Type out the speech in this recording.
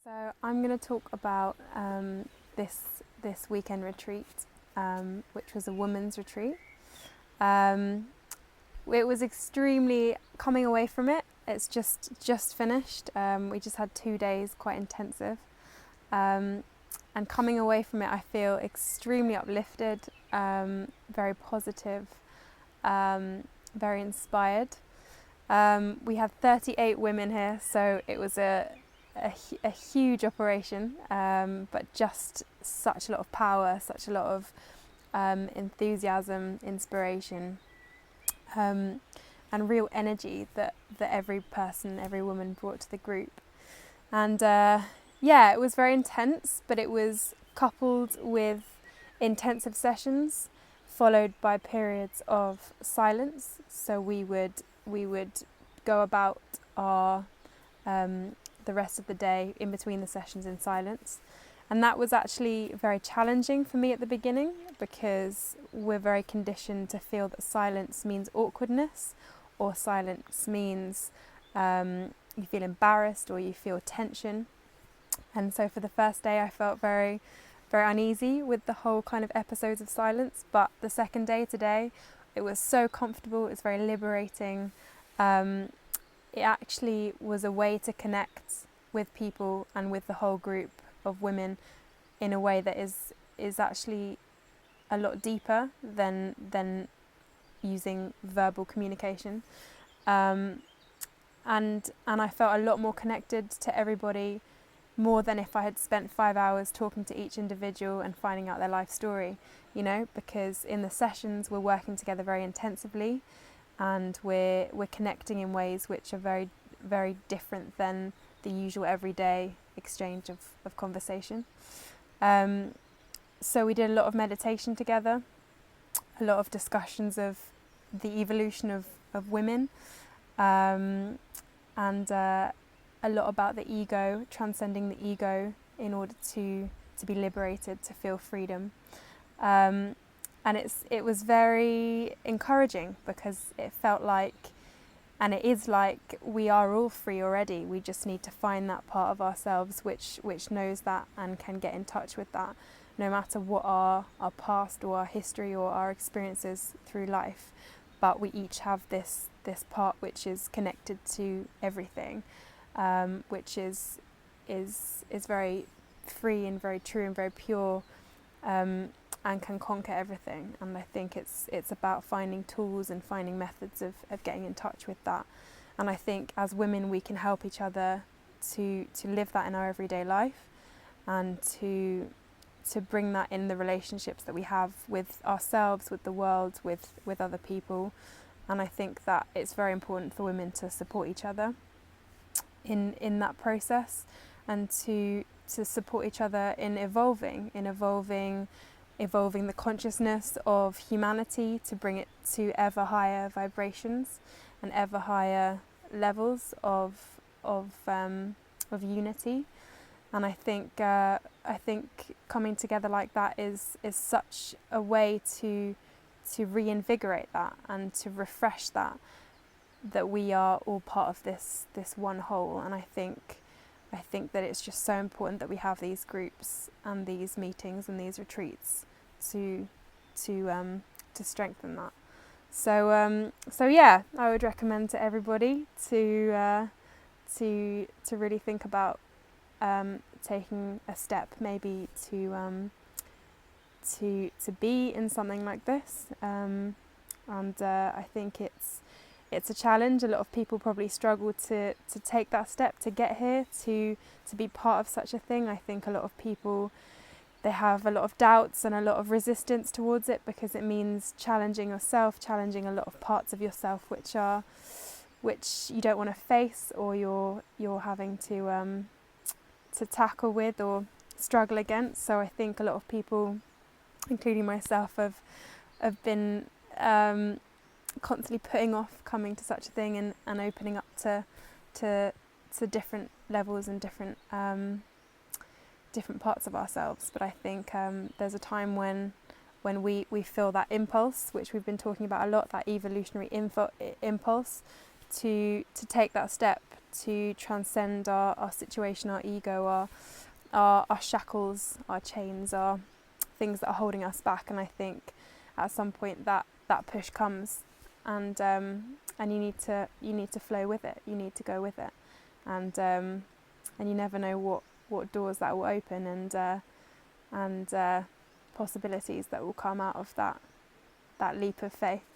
So I'm going to talk about this weekend retreat, which was a women's retreat. It was extremely coming away from it. It's just finished. We just had 2 days, quite intensive, and coming away from it, I feel extremely uplifted, very positive, very inspired. We had 38 women here, so it was a huge operation, but just such a lot of power, such a lot of enthusiasm, inspiration, and real energy that every person, every woman brought to the group. And it was very intense, but it was coupled with intensive sessions, followed by periods of silence. So we would go about our the rest of the day in between the sessions in silence. And that was actually very challenging for me at the beginning, because we're very conditioned to feel that silence means awkwardness, or silence means you feel embarrassed or you feel tension. And so for the first day I felt very, very uneasy with the whole kind of episodes of silence. But the second day today, it was so comfortable, it was very liberating. It actually was a way to connect with people and with the whole group of women in a way that is actually a lot deeper than using verbal communication. And I felt a lot more connected to everybody, more than if I had spent 5 hours talking to each individual and finding out their life story, because in the sessions we're working together very intensively, and we're connecting in ways which are very, very different than the usual everyday exchange of conversation. So we did a lot of meditation together, a lot of discussions of the evolution of women, and a lot about the ego, transcending the ego in order to be liberated, to feel freedom. And it was very encouraging, because it felt like, and it is like, we are all free already. We just need to find that part of ourselves which knows that and can get in touch with that, no matter what our past or our history or our experiences through life. But we each have this part which is connected to everything, which is very free and very true and very pure, and can conquer everything. And I think it's about finding tools and finding methods of getting in touch with that. And I think as women we can help each other to live that in our everyday life, and to bring that in the relationships that we have with ourselves, with the world, with other people. And I think that it's very important for women to support each other in that process, and to support each other in evolving the consciousness of humanity, to bring it to ever higher vibrations and ever higher levels of unity. And I think coming together like that is such a way to reinvigorate that and to refresh that we are all part of this one whole. And I think that it's just so important that we have these groups and these meetings and these retreats to strengthen that. So yeah, I would recommend to everybody to really think about taking a step, maybe to be in something like this. And I think it's a challenge. A lot of people probably struggle to take that step, to get here, to be part of such a thing. I think a lot of people, they have a lot of doubts and a lot of resistance towards it, because it means challenging yourself, challenging a lot of parts of yourself which you don't want to face, or you're having to tackle with or struggle against. So I think a lot of people, including myself, have been constantly putting off coming to such a thing and opening up to different levels and different parts of ourselves. But I think there's a time when we feel that impulse, which we've been talking about a lot, that evolutionary impulse to take that step, to transcend our situation, our ego, our shackles, our chains, our things that are holding us back. And I think at some point that push comes, and you need to flow with it. You need to go with it, and you never know what doors that will open, and possibilities that will come out of that leap of faith.